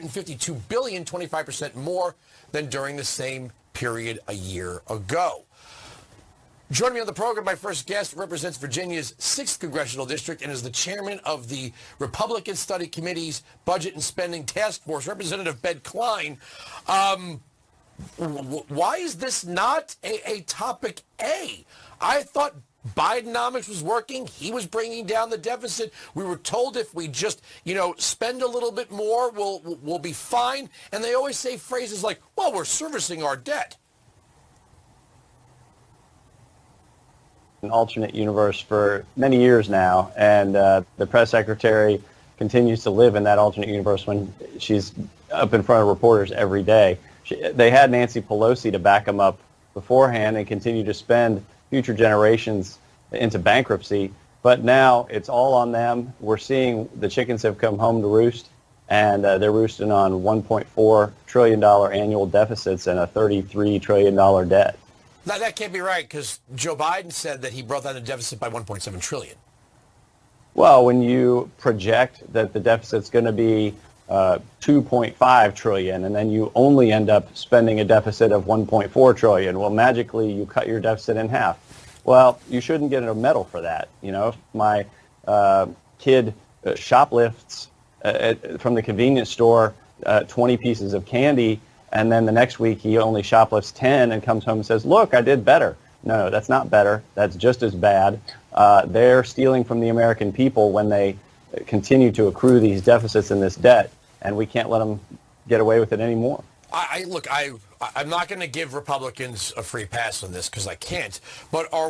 $152 billion, 25% more than during the same period a year ago. Joining me on the program, my first guest represents Virginia's 6th Congressional District and is the chairman of the Republican Study Committee's Budget and Spending Task Force, Representative Ben Cline. Why is this not a topic A? I thought Bidenomics was working. He was bringing down the deficit. We were told if we just, spend a little bit more, we'll be fine. And they always say phrases like, well, we're servicing our debt. An alternate universe for many years now, and the press secretary continues to live in that alternate universe when she's up in front of reporters every day. They had Nancy Pelosi to back them up beforehand and continue to spend future generations into bankruptcy, but now it's all on them. We're seeing the chickens have come home to roost, and they're roosting on $1.4 trillion annual deficits and a $33 trillion debt. Now, that can't be right, because Joe Biden said that he brought down the deficit by $1.7 trillion. Well, when you project that the deficit's going to be $2.5 trillion, and then you only end up spending a deficit of $1.4 trillion, well, magically you cut your deficit in half. Well, you shouldn't get a medal for that. If my kid shoplifts from the convenience store 20 pieces of candy, and then the next week he only shoplifts 10 and comes home and says, look, I did better. No, that's not better. That's just as bad. They're stealing from the American people when they continue to accrue these deficits and this debt, and we can't let them get away with it anymore. I'm not going to give Republicans a free pass on this because I can't, but are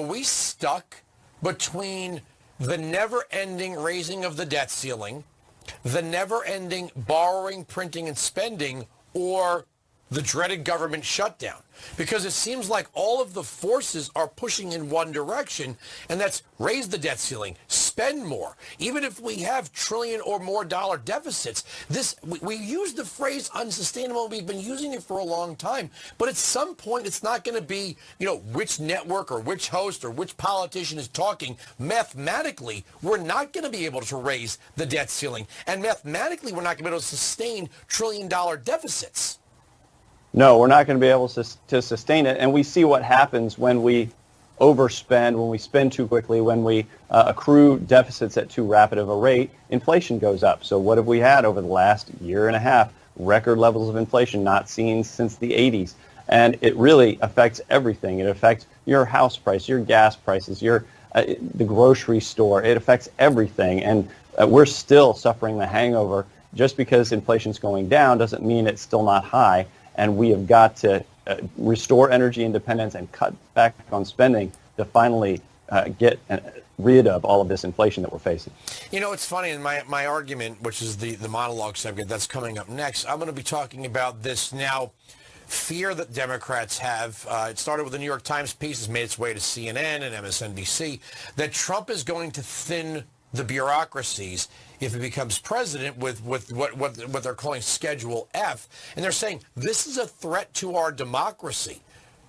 we stuck between the never-ending raising of the debt ceiling, the never-ending borrowing, printing, and spending, or the dreaded government shutdown? Because it seems like all of the forces are pushing in one direction, and that's raise the debt ceiling, spend more. Even if we have trillion or more dollar deficits, we use the phrase unsustainable. We've been using it for a long time, but at some point it's not going to be, which network or which host or which politician is talking. Mathematically, we're not going to be able to raise the debt ceiling, and mathematically, we're not going to be able to sustain trillion-dollar deficits. No, we're not going to be able to sustain it. And we see what happens when we overspend, when we spend too quickly, when we accrue deficits at too rapid of a rate. Inflation goes up. So what have we had over the last year and a half? Record levels of inflation not seen since the 80s. And it really affects everything. It affects your house price, your gas prices, the grocery store. It affects everything. And we're still suffering the hangover. Just because inflation's going down doesn't mean it's still not high. And we have got to restore energy independence and cut back on spending to finally get rid of all of this inflation that we're facing. It's funny, in my argument, which is the monologue segment that's coming up next, I'm going to be talking about this now fear that Democrats have. It started with the New York Times piece, has made its way to CNN and MSNBC, that Trump is going to thin the bureaucracies if he becomes president with what they're calling Schedule F. And they're saying this is a threat to our democracy.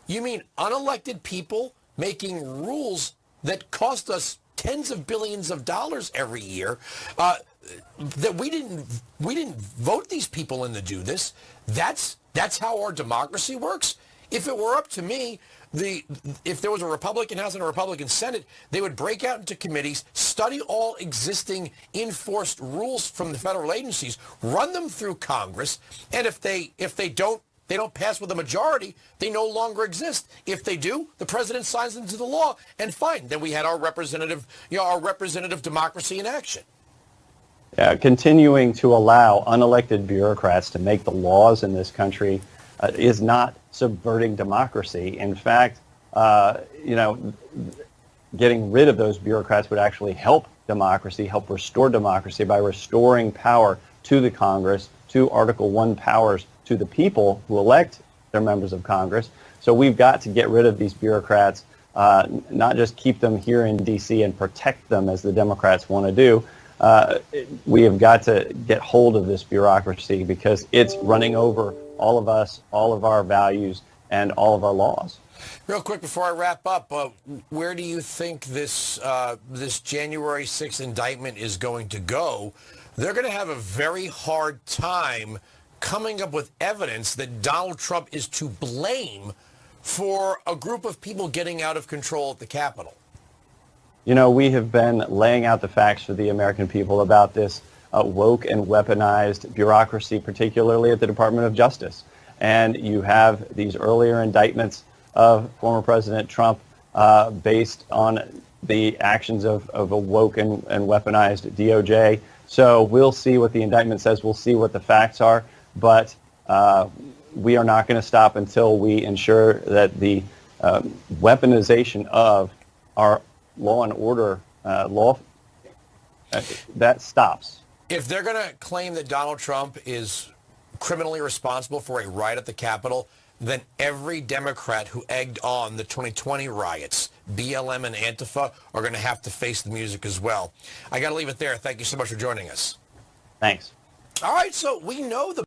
You mean unelected people making rules that cost us tens of billions of dollars every year, that we didn't vote these people in to do this? That's how our democracy works? If it were up to me, if there was a Republican House and a Republican Senate, they would break out into committees, study all existing enforced rules from the federal agencies, run them through Congress, and if they don't pass with a majority, they no longer exist. If they do, the president signs them into the law, and fine. Then we had our representative democracy in action. Continuing to allow unelected bureaucrats to make the laws in this country is not subverting democracy. In fact, getting rid of those bureaucrats would actually help democracy, help restore democracy by restoring power to the Congress, to Article 1 powers to the people who elect their members of Congress. So we've got to get rid of these bureaucrats, not just keep them here in D.C. and protect them as the Democrats want to do. We have got to get hold of this bureaucracy because it's running over all of us, all of our values, and all of our laws. Real quick before I wrap up, where do you think this January 6th indictment is going to go? they're going to have a very hard time coming up with evidence that Donald Trump is to blame for a group of people getting out of control at the Capitol. You know, we have been laying out the facts for the American people about this woke and weaponized bureaucracy, particularly at the Department of Justice. And you have these earlier indictments of former President Trump based on the actions of a woke and weaponized DOJ. So we'll see what the indictment says. We'll see what the facts are. But we are not going to stop until we ensure that the weaponization of our law and order that stops. If they're going to claim that Donald Trump is criminally responsible for a riot at the Capitol, then every Democrat who egged on the 2020 riots, BLM and Antifa, are going to have to face the music as well. I got to leave it there. Thank you so much for joining us. Thanks. All right, so we know the